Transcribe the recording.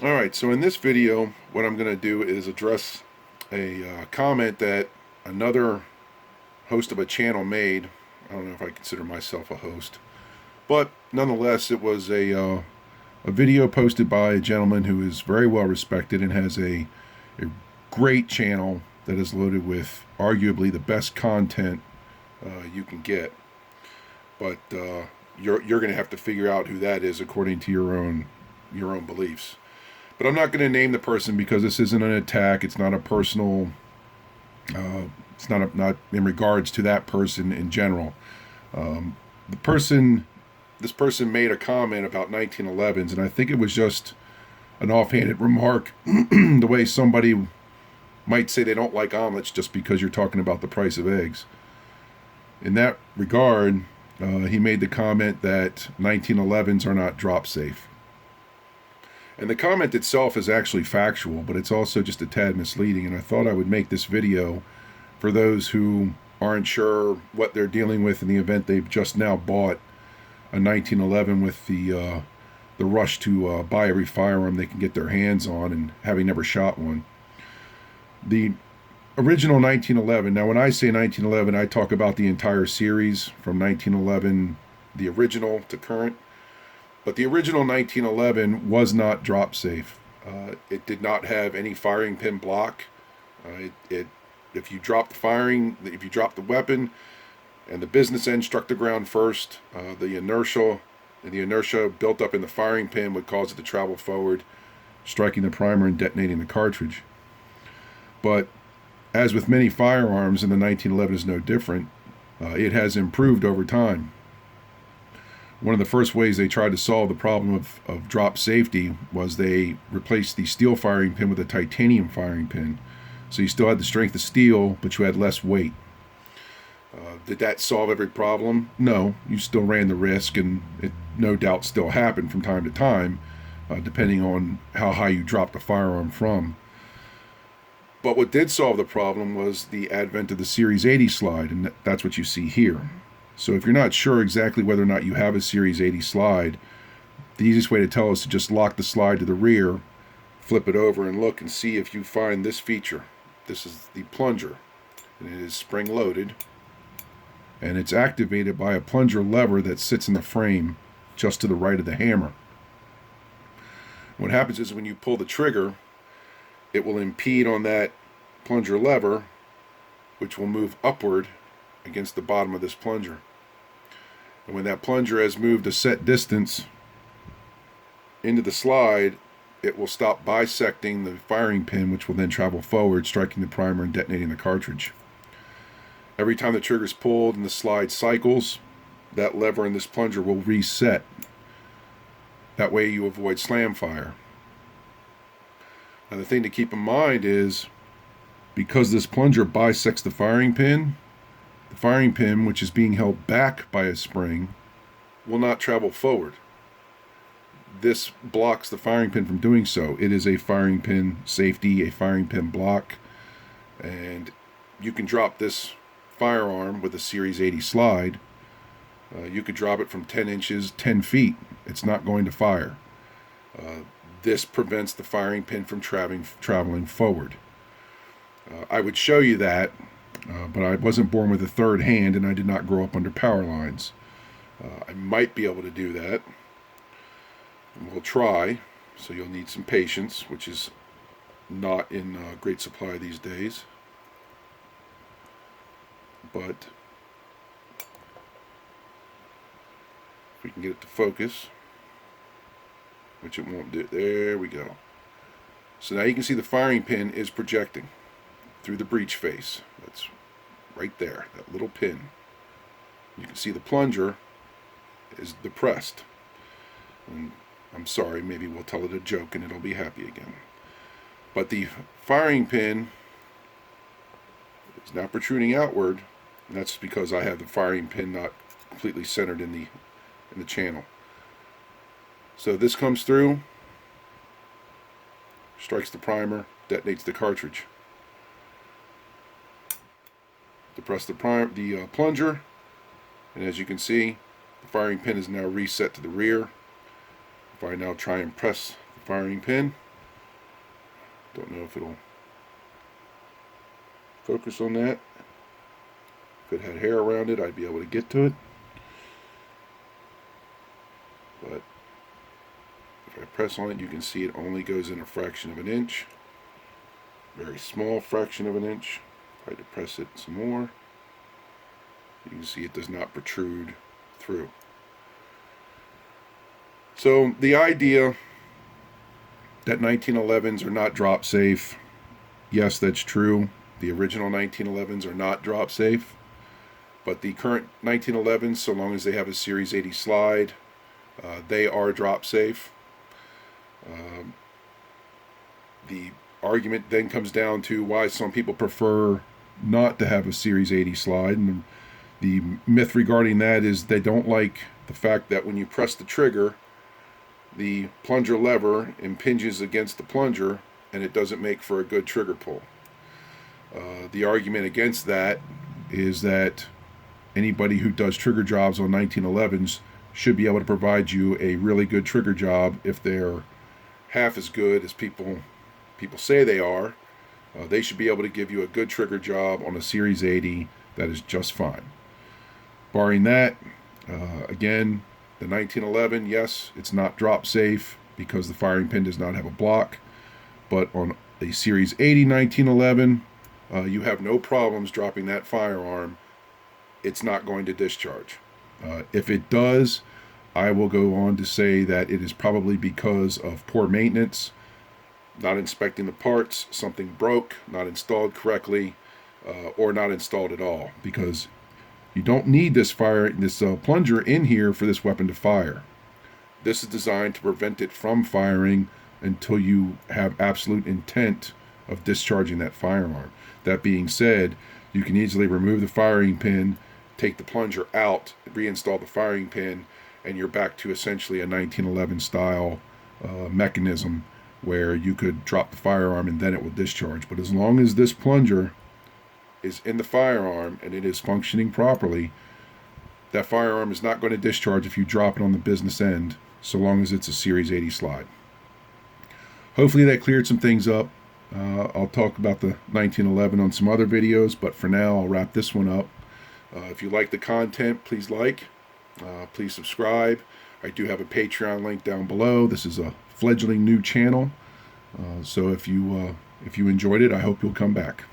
Alright, so in this video, what I'm going to do is address a comment that another host of a channel made. I don't know if I consider myself a host, but nonetheless, it was a video posted by a gentleman who is very well respected and has a great channel that is loaded with arguably the best content you can get. But you're going to have to figure out who that is according to your own beliefs. But I'm not going to name the person because this isn't an attack. It's not a personal. It's not in regards to that person in general. The person, this person made a comment about 1911s, and I think it was just an offhanded remark, the way somebody might say they don't like omelets just because you're talking about the price of eggs. In that regard, he made the comment that 1911s are not drop safe. And the comment itself is actually factual, but it's also just a tad misleading. And I thought I would make this video for those who aren't sure what they're dealing with in the event they've just now bought a 1911 with the rush to buy every firearm they can get their hands on and having never shot one. The original 1911, now when I say 1911, I talk about the entire series from 1911, the original to current. But the original 1911 was not drop safe. It did not have any firing pin block. If you drop the weapon, and the business end struck the ground first, the inertia built up in the firing pin would cause it to travel forward, striking the primer and detonating the cartridge. But as with many firearms, and the 1911 is no different, it has improved over time. One of the first ways they tried to solve the problem of drop safety was they replaced the steel firing pin with a titanium firing pin. So you still had the strength of steel, but you had less weight. Did that solve every problem? No. You still ran the risk, and it no doubt still happened from time to time, depending on how high you dropped the firearm from. But what did solve the problem was the advent of the Series 80 slide, and that's what you see here. So if you're not sure exactly whether or not you have a Series 80 slide, the easiest way to tell is to just lock the slide to the rear, flip it over, and look and see if you find this feature. This is the plunger, and it is spring-loaded, and it's activated by a plunger lever that sits in the frame just to the right of the hammer. What happens is when you pull the trigger, it will impede on that plunger lever, which will move upward against the bottom of this plunger. And when that plunger has moved a set distance into the slide, it will stop bisecting the firing pin, which will then travel forward, striking the primer and detonating the cartridge. Every time the trigger is pulled and the slide cycles, that lever in this plunger will reset. That way you avoid slam fire. Now the thing to keep in mind is, because this plunger bisects the firing pin, which is being held back by a spring, will not travel forward. This blocks the firing pin from doing so. It is a firing pin safety, a firing pin block, and you can drop this firearm with a Series 80 slide. You could drop it from 10 inches, 10 feet. It's not going to fire. This prevents the firing pin from traveling forward. I would show you that, but I wasn't born with a third hand, and I did not grow up under power lines. I might be able to do that. We'll try, so you'll need some patience, which is not in great supply these days. But if we can get it to focus, which it won't do. There we go. So now you can see the firing pin is projecting through the breech face. That's right there, that little pin. You can see the plunger is depressed. And I'm sorry, maybe we'll tell it a joke and it'll be happy again. But the firing pin is now protruding outward, and that's because I have the firing pin not completely centered in the channel. So this comes through, strikes the primer, detonates the cartridge. Depress the plunger, and as you can see, the firing pin is now reset to the rear. If I now try and press the firing pin, Don't know if it'll focus on that. If it had hair around it, I'd be able to get to it. But if I press on it, you can see it only goes in a fraction of an inch. Very small fraction of an inch. If I depress it some more, you can see it does not protrude through. So the idea that 1911s are not drop safe, yes, that's true. The original 1911s are not drop safe, but the current 1911s, so long as they have a Series 80 slide, they are drop safe. The argument then comes down to why some people prefer not to have a Series 80 slide, and the myth regarding that is they don't like the fact that when you press the trigger, the plunger lever impinges against the plunger and it doesn't make for a good trigger pull. The argument against that is that anybody who does trigger jobs on 1911s should be able to provide you a really good trigger job. If they're half as good as people say they are, they should be able to give you a good trigger job on a Series 80 that is just fine. Barring that, again, the 1911, yes, it's not drop safe because the firing pin does not have a block, but on a Series 80 1911, you have no problems dropping that firearm. It's not going to discharge. If it does, I will go on to say that it is probably because of poor maintenance, not inspecting the parts, something broke, not installed correctly, or not installed at all, because you don't need this plunger in here for this weapon to fire. This is designed to prevent it from firing until you have absolute intent of discharging that firearm. That being said, you can easily remove the firing pin, take the plunger out, reinstall the firing pin, and you're back to essentially a 1911 style mechanism where you could drop the firearm and then it will discharge. But as long as this plunger is in the firearm and it is functioning properly, that firearm is not going to discharge if you drop it on the business end, so long as it's a Series 80 slide. Hopefully that cleared some things up. I'll talk about the 1911 on some other videos, but for now I'll wrap this one up. If you like the content, please please subscribe. I do have a Patreon link down below. This is a fledgling new channel, so if you enjoyed it, I hope you'll come back.